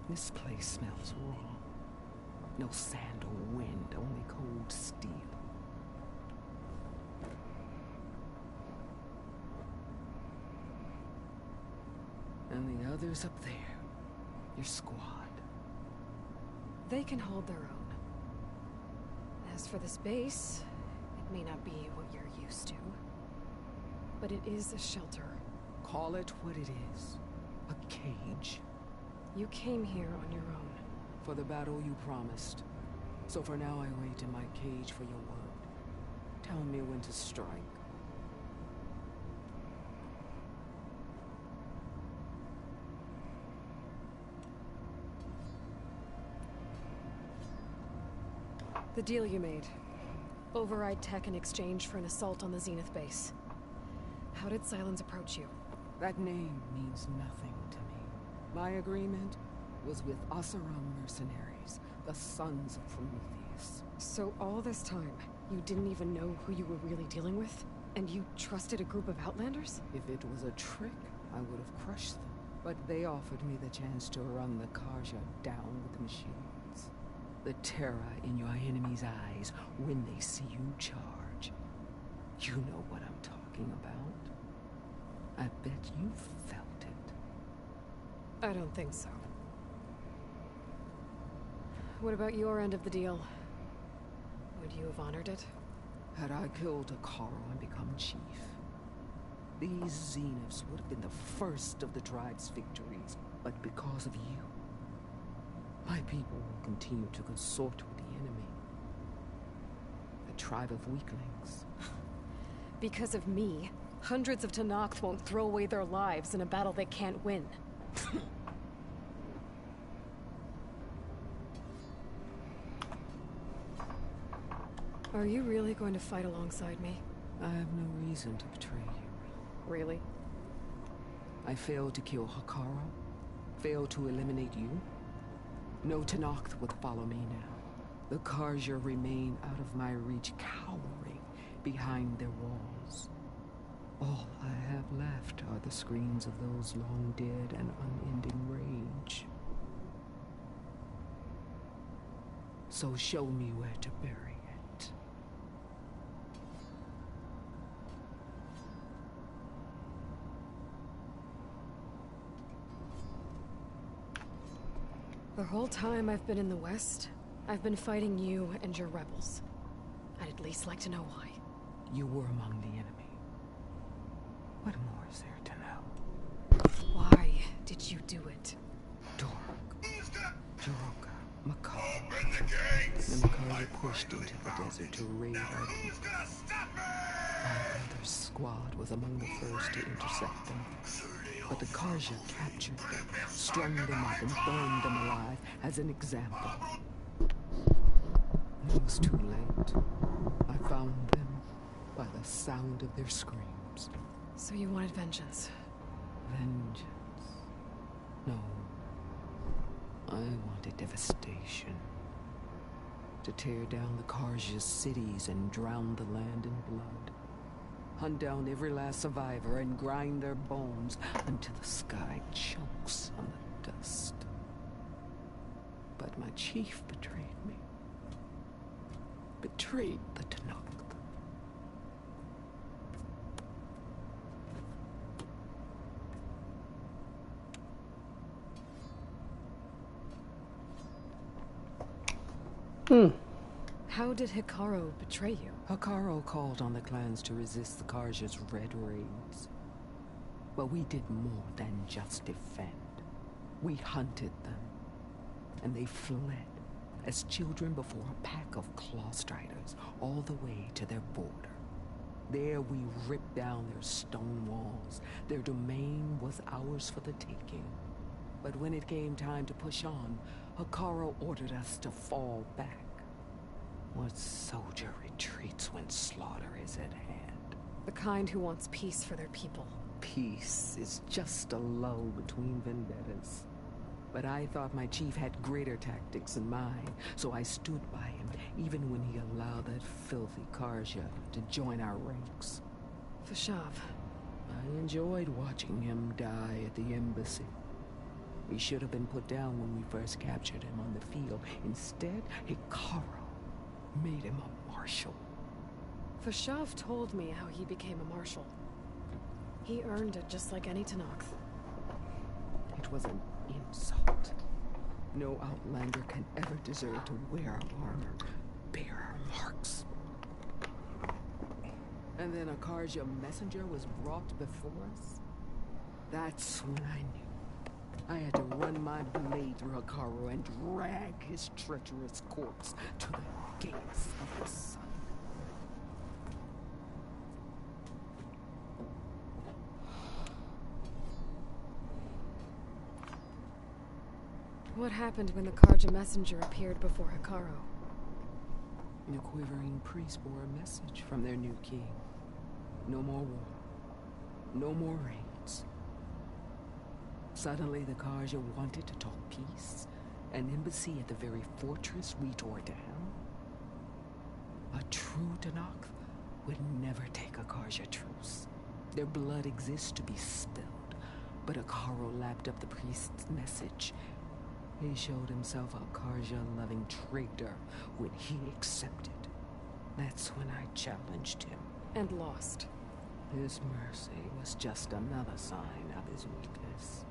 Speaker 12: This place smells raw. No sand or wind, only cold steel. And the others up there, Your squad.
Speaker 4: They can hold their own. As for this base, it may not be what you're used to. But it is a shelter.
Speaker 12: Call it what it is. A cage.
Speaker 4: You came here on your own.
Speaker 12: For the battle you promised. So for now I wait in my cage for your word. Tell me when to strike.
Speaker 4: The deal you made. Override tech in exchange for an assault on the Zenith base. How did Sylens approach you?
Speaker 12: That name means nothing to me. My agreement was with Oseram mercenaries, the sons of Prometheus.
Speaker 4: So all this time, you didn't even know who you were really dealing with? And you trusted a group of Outlanders?
Speaker 12: If it was a trick, I would have crushed them. But they offered me the chance to run the Carja down with machines. The terror in your enemy's eyes when they see you charge. You know what I'm talking about. I bet you felt it.
Speaker 4: I don't think so. What about your end of the deal? Would you have honored it?
Speaker 12: Had I killed Hekarro and become chief, these Zeniths would have been the first of the tribe's victories. But because of you, my people will continue to consort with the enemy. The tribe of weaklings.
Speaker 4: Because of me, hundreds of Tenakth won't throw away their lives in a battle they can't win. Are you really going to fight alongside me?
Speaker 12: I have no reason to betray you.
Speaker 4: Really?
Speaker 12: I failed to kill Hekarro, failed to eliminate you. No Tenakth would follow me now. The Carja remain out of my reach, cowering behind their walls. All I have left are the screams of those long dead and unending rage. So show me where to bury it.
Speaker 4: The whole time I've been in the West, I've been fighting you and your rebels. I'd at least like to know why.
Speaker 12: You were among the enemy. What more is there to know?
Speaker 4: Why did you do it?
Speaker 12: Toruk, Jaroka, Makar. The Makar pushed into the desert to raid our people. My brother's squad was among the first to intercept them. But the Carja captured them, strung them up, and burned them alive as an example. It was too late. I found them by the sound of their screams.
Speaker 4: So you wanted vengeance?
Speaker 12: Vengeance? No. I wanted devastation. To tear down the Carja's cities and drown the land in blood. Hunt down every last survivor and grind their bones until the sky chokes on the dust. But my chief betrayed me. Betrayed the Tenakth.
Speaker 4: How did Hekarro betray you?
Speaker 12: Hekarro called on the clans to resist the Carja's red raids. But we did more than just defend. We hunted them. And they fled, as children before a pack of claw striders, all the way to their border. There we ripped down their stone walls. Their domain was ours for the taking. But when it came time to push on, Hekarro ordered us to fall back. What soldier retreats when slaughter is at hand?
Speaker 4: The kind who wants peace for their people.
Speaker 12: Peace is just a lull between vendettas. But I thought my chief had greater tactics than mine, so I stood by him, even when he allowed that filthy Carja to join our ranks.
Speaker 4: Fashav.
Speaker 12: I enjoyed watching him die at the embassy. He should have been put down when we first captured him on the field. Instead, Hekarro made him a marshal.
Speaker 4: Fashav told me how he became a marshal. He earned it just like any Tenakth.
Speaker 12: It was an insult. No outlander can ever deserve to wear armor, bear our marks. And then a Karja messenger was brought before us? That's when I knew. I had to run my blade through Hekarro and drag his treacherous corpse to the gates of the sun.
Speaker 4: What happened when the Karja messenger appeared before Hekarro?
Speaker 12: The quivering priests bore a message from their new king. No more war. No more raids. Suddenly the Karja wanted to talk peace. An embassy at the very fortress we tore down. A true Tenakth would never take a Karja truce. Their blood exists to be spilled. But Hekarro lapped up the priest's message. He showed himself a Karja-loving traitor when he accepted. That's when I challenged him.
Speaker 4: And lost.
Speaker 12: His mercy was just another sign of his weakness.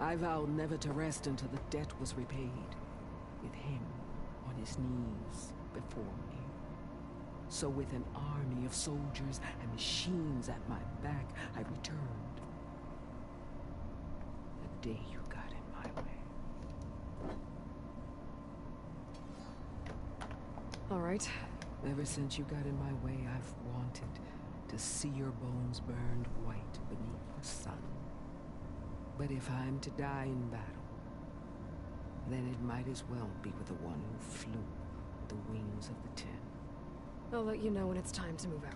Speaker 12: I vowed never to rest until the debt was repaid, with him on his knees before me. So with an army of soldiers and machines at my back, I returned. The day you got in my way.
Speaker 4: All right.
Speaker 12: Ever since you got in my way, I've wanted to see your bones burned white beneath the sun. But if I'm to die in battle, then it might as well be with the one who flew with the wings of the 10.
Speaker 4: I'll let you know when it's time to move out.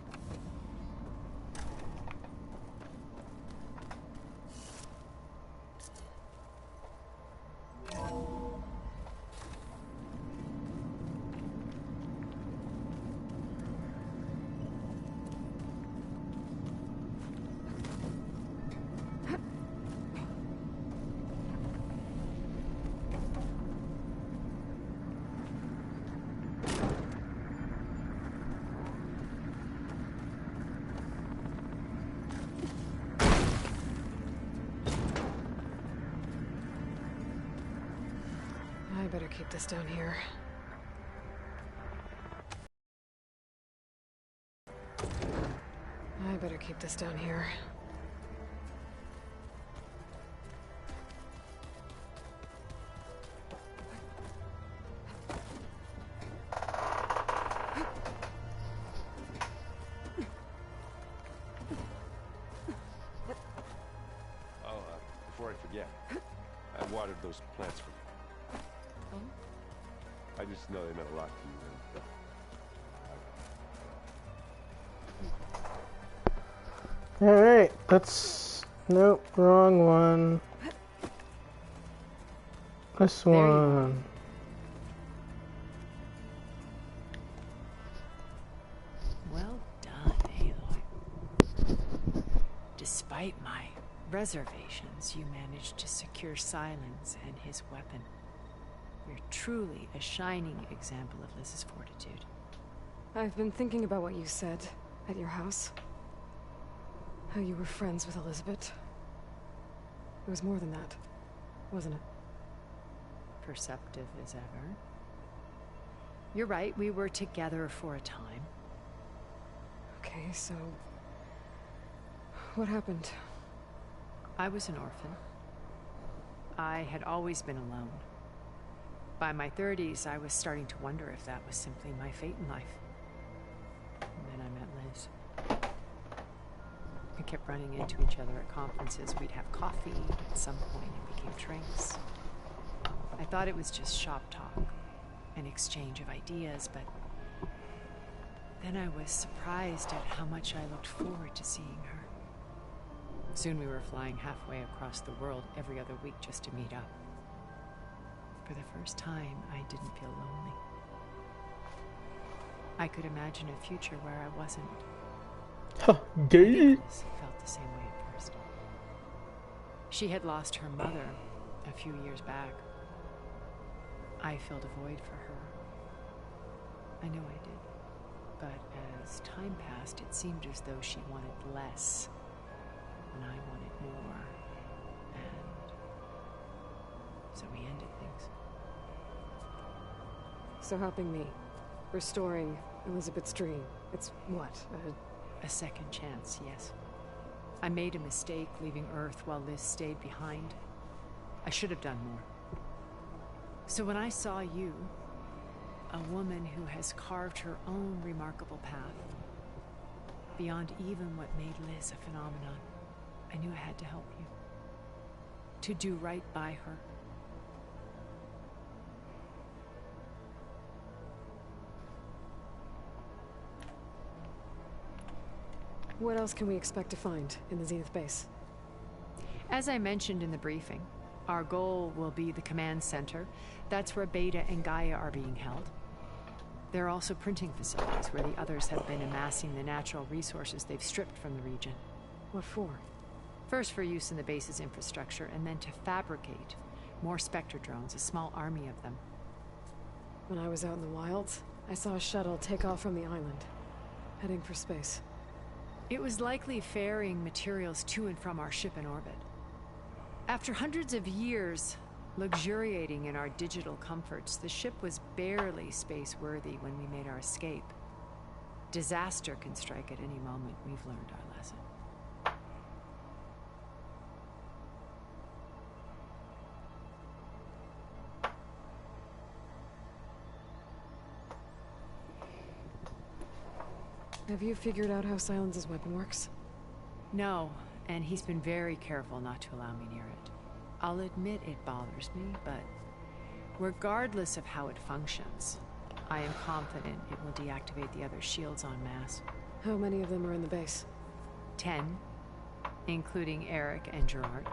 Speaker 4: I better keep this down here. I better keep this down here.
Speaker 10: Before I forget, I watered those plants for you. I just know they meant a lot to you.
Speaker 1: Alright, that's... Nope, wrong one. This one.
Speaker 6: Well done, Aloy. Despite my reservations, you managed to secure Silence and his weapon. You're truly a shining example of Liz's fortitude.
Speaker 4: I've been thinking about what you said at your house. How you were friends with Elizabeth. It was more than that, wasn't it?
Speaker 6: Perceptive as ever. You're right, we were together for a time.
Speaker 4: Okay, so... what happened?
Speaker 6: I was an orphan. I had always been alone. By my 30s, I was starting to wonder if that was simply my fate in life. And then I met Liz. We kept running into each other at conferences. We'd have coffee. At some point, it became drinks. I thought it was just shop talk, an exchange of ideas, but then I was surprised at how much I looked forward to seeing her. Soon we were flying halfway across the world every other week just to meet up. For the first time, I didn't feel lonely. I could imagine a future where I wasn't.
Speaker 1: Gay.
Speaker 6: Felt the same way at first. She had lost her mother a few years back. I filled a void for her. I know I did. But as time passed, it seemed as though she wanted less, and I wanted more. And so we ended things.
Speaker 4: So helping me, restoring Elizabeth's dream, it's what,
Speaker 6: a second chance, yes. I made a mistake leaving Earth while Liz stayed behind. I should have done more. So when I saw you, a woman who has carved her own remarkable path, beyond even what made Liz a phenomenon, I knew I had to help you. To do right by her.
Speaker 4: What else can we expect to find in the Zenith base?
Speaker 6: As I mentioned in the briefing, our goal will be the command center. That's where Beta and Gaia are being held. There are also printing facilities where the others have been amassing the natural resources they've stripped from the region.
Speaker 4: What for?
Speaker 6: First for use in the base's infrastructure, and then to fabricate more Spectre drones, a small army of them.
Speaker 4: When I was out in the wilds, I saw a shuttle take off from the island, heading for space.
Speaker 6: It was likely ferrying materials to and from our ship in orbit. After hundreds of years luxuriating in our digital comforts, the ship was barely space-worthy when we made our escape. Disaster can strike at any moment. We've learned our lesson.
Speaker 4: Have you figured out how Silence's weapon works?
Speaker 6: No, and he's been very careful not to allow me near it. I'll admit it bothers me, but regardless of how it functions, I am confident it will deactivate the other shields en masse.
Speaker 4: How many of them are in the base?
Speaker 6: 10, including Eric and Gerard.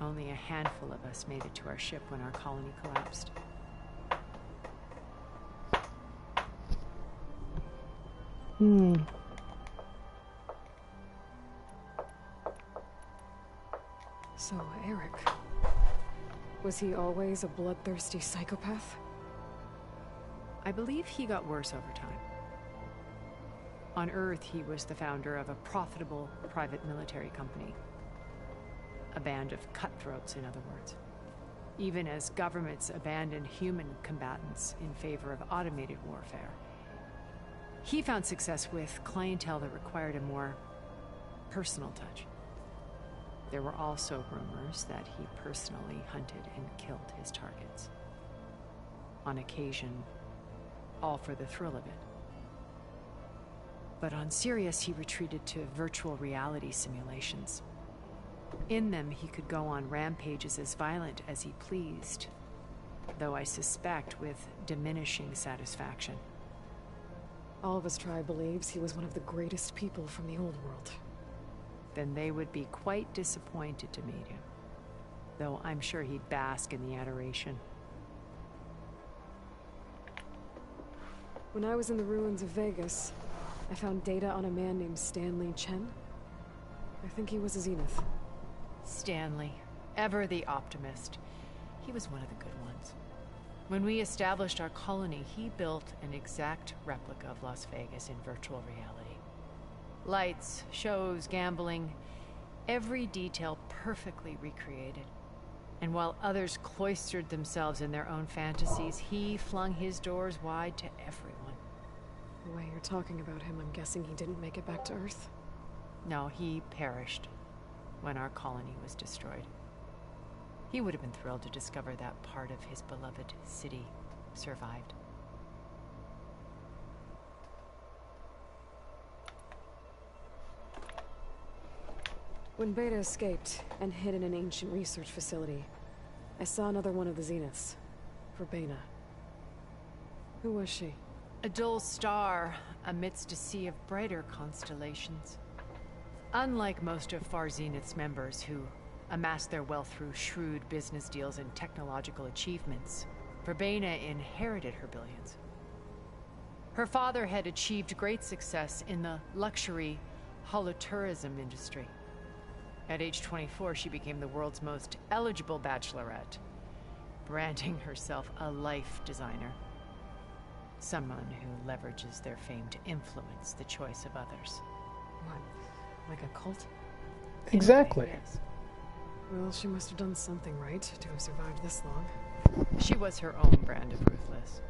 Speaker 6: Only a handful of us made it to our ship when our colony collapsed.
Speaker 4: So, Eric... was he always a bloodthirsty psychopath?
Speaker 6: I believe he got worse over time. On Earth, he was the founder of a profitable private military company. A band of cutthroats, in other words. Even as governments abandoned human combatants in favor of automated warfare. He found success with clientele that required a more personal touch. There were also rumors that he personally hunted and killed his targets. On occasion, all for the thrill of it. But on Sirius, he retreated to virtual reality simulations. In them, he could go on rampages as violent as he pleased, though I suspect with diminishing satisfaction.
Speaker 4: Alva's tribe believes he was one of the greatest people from the old world.
Speaker 6: Then they would be quite disappointed to meet him, though I'm sure he'd bask in the adoration.
Speaker 4: When I was in the ruins of Vegas, I found data on a man named Stanley Chen. I think he was a Zenith.
Speaker 6: Stanley, ever the optimist. He was one of the good ones. When we established our colony, he built an exact replica of Las Vegas in virtual reality. Lights, shows, gambling, every detail perfectly recreated. And while others cloistered themselves in their own fantasies, he flung his doors wide to everyone.
Speaker 4: The way you're talking about him, I'm guessing he didn't make it back to Earth?
Speaker 6: No, he perished when our colony was destroyed. He would have been thrilled to discover that part of his beloved city survived.
Speaker 4: When Beta escaped and hid in an ancient research facility, I saw another one of the Zeniths, Verbena. Who was she?
Speaker 6: A dull star amidst a sea of brighter constellations. Unlike most of Far Zenith's members who amassed their wealth through shrewd business deals and technological achievements, Verbena inherited her billions. Her father had achieved great success in the luxury holotourism industry. At age 24, she became the world's most eligible bachelorette, branding herself a life designer. Someone who leverages their fame to influence the choice of others.
Speaker 4: What? Like a cult?
Speaker 1: Exactly.
Speaker 6: Yes.
Speaker 4: Well, she must have done something right to have survived this long.
Speaker 6: She was her own brand of ruthless.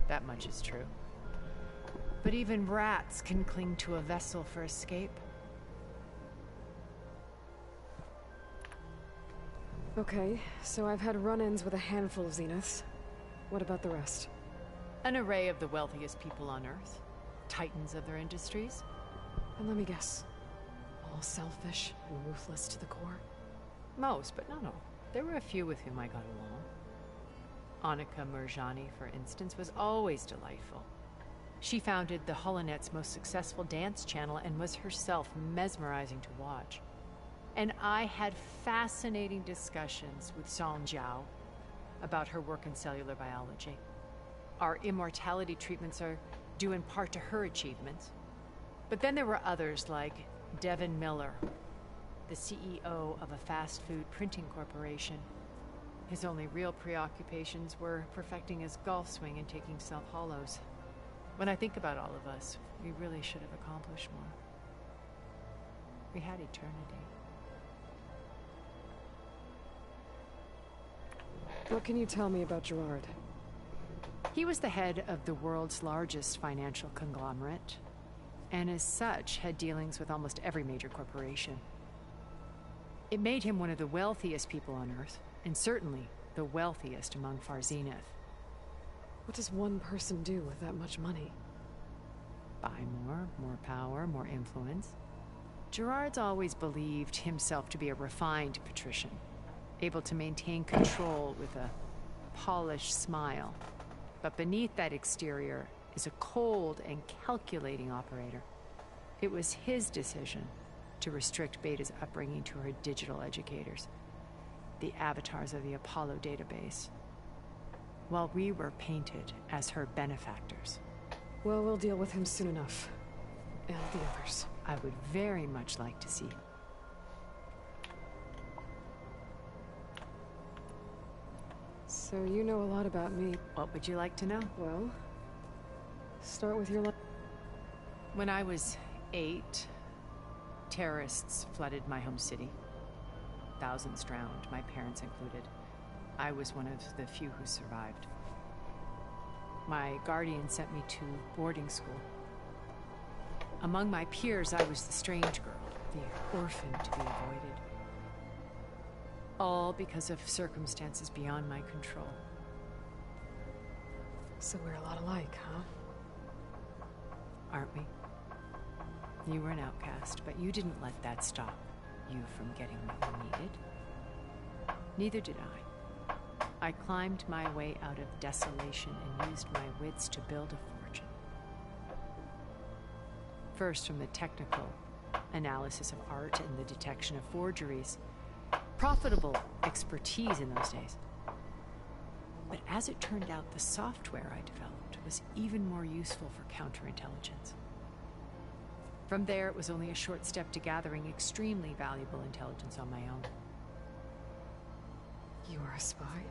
Speaker 6: That much is true. But even rats can cling to a vessel for escape.
Speaker 4: Okay, so I've had run-ins with a handful of Zeniths. What about the rest?
Speaker 6: An array of the wealthiest people on Earth. Titans of their industries.
Speaker 4: And let me guess. All selfish and ruthless to the core?
Speaker 6: Most, but not all. There were a few with whom I got along. Annika Murjani, for instance, was always delightful. She founded the Holonet's most successful dance channel and was herself mesmerizing to watch. And I had fascinating discussions with Song Jiao about her work in cellular biology. Our immortality treatments are due in part to her achievements. But then there were others like Devin Miller, the CEO of a fast food printing corporation. His only real preoccupations were perfecting his golf swing and taking self-hollows. When I think about all of us, we really should have accomplished more. We had eternity.
Speaker 4: What can you tell me about Gerard?
Speaker 6: He was the head of the world's largest financial conglomerate, and as such had dealings with almost every major corporation. It made him one of the wealthiest people on Earth, and certainly the wealthiest among Far Zenith.
Speaker 4: What does one person do with that much money?
Speaker 6: Buy more power, more influence. Gerard's always believed himself to be a refined patrician, able to maintain control with a polished smile. But beneath that exterior is a cold and calculating operator. It was his decision to restrict Beta's upbringing to her digital educators, the avatars of the Apollo database, while we were painted as her benefactors.
Speaker 4: Well, we'll deal with him soon enough. And the others.
Speaker 6: I would very much like to see.
Speaker 4: So you know a lot about me.
Speaker 6: What would you like to know?
Speaker 4: Well, start with your life.
Speaker 6: When I was 8, terrorists flooded my home city. Thousands drowned, my parents included. I was one of the few who survived. My guardian sent me to boarding school. Among my peers, I was the strange girl, the orphan to be avoided. All because of circumstances beyond my control.
Speaker 4: So we're a lot alike, huh?
Speaker 6: Aren't we? You were an outcast, but you didn't let that stop you from getting what you needed. Neither did I. I climbed my way out of desolation and used my wits to build a fortune. First, from the technical analysis of art and the detection of forgeries. Profitable expertise in those days. But as it turned out, the software I developed was even more useful for counterintelligence. From there, it was only a short step to gathering extremely valuable intelligence on my own.
Speaker 4: You are a spy?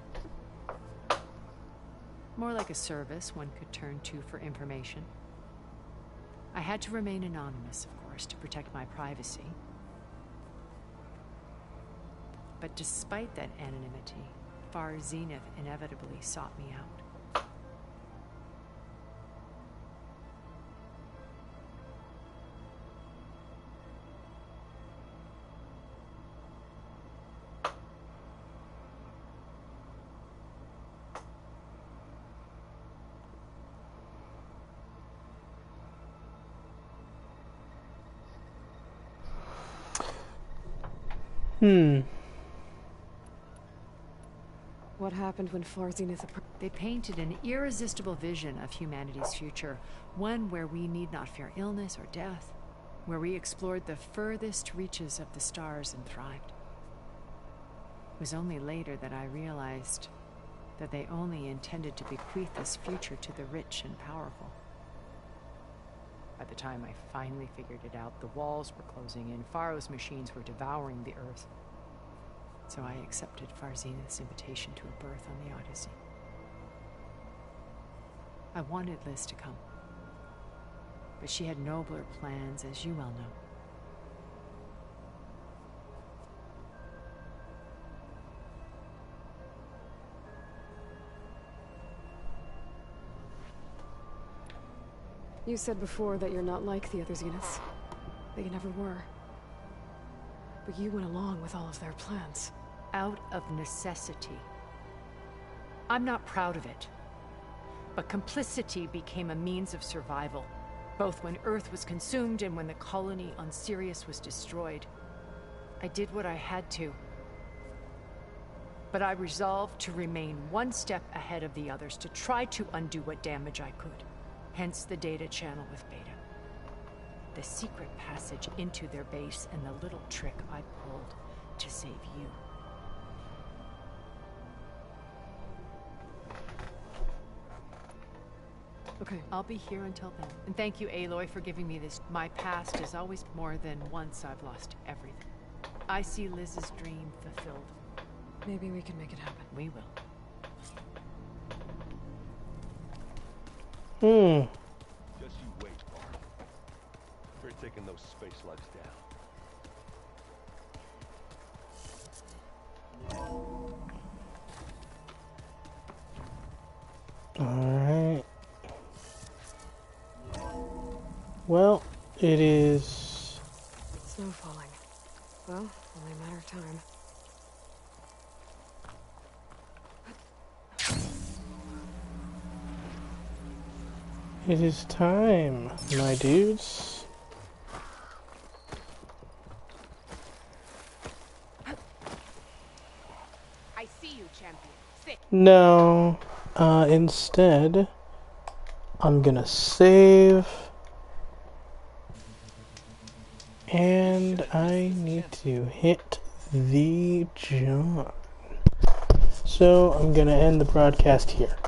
Speaker 6: More like a service one could turn to for information. I had to remain anonymous, of course, to protect my privacy. But despite that anonymity, Far Zenith inevitably sought me out.
Speaker 4: What happened when Far Zenith approached?
Speaker 6: They painted an irresistible vision of humanity's future, one where we need not fear illness or death, where we explored the furthest reaches of the stars and thrived. It was only later that I realized that they only intended to bequeath this future to the rich and powerful. By the time I finally figured it out, the walls were closing in, Pharaoh's machines were devouring the Earth. So I accepted Far Zenith's invitation to a berth on the Odyssey. I wanted Liz to come, but she had nobler plans, as you well know.
Speaker 4: You said before that you're not like the other Zeniths. They never were. But you went along with all of their plans.
Speaker 6: Out of necessity. I'm not proud of it. But complicity became a means of survival, both when Earth was consumed and when the colony on Sirius was destroyed. I did what I had to. But I resolved to remain one step ahead of the others, to try to undo what damage I could. Hence the data channel with Beta. The secret passage into their base and the little trick I pulled to save you.
Speaker 4: Okay.
Speaker 6: I'll be here until then. And thank you, Aloy, for giving me this. My past is always more than once I've lost everything. I see Liz's dream fulfilled.
Speaker 4: Maybe we can make it happen.
Speaker 6: We will.
Speaker 10: Just you wait, Bart. We're taking those space slugs down.
Speaker 1: Alright. Well, it is...
Speaker 4: Snow falling. Well, only a matter of time.
Speaker 1: It is time, my dudes.
Speaker 9: I see you, champion. Sick.
Speaker 1: No, instead, I'm gonna save. And I need to hit the John. So I'm gonna end the broadcast here.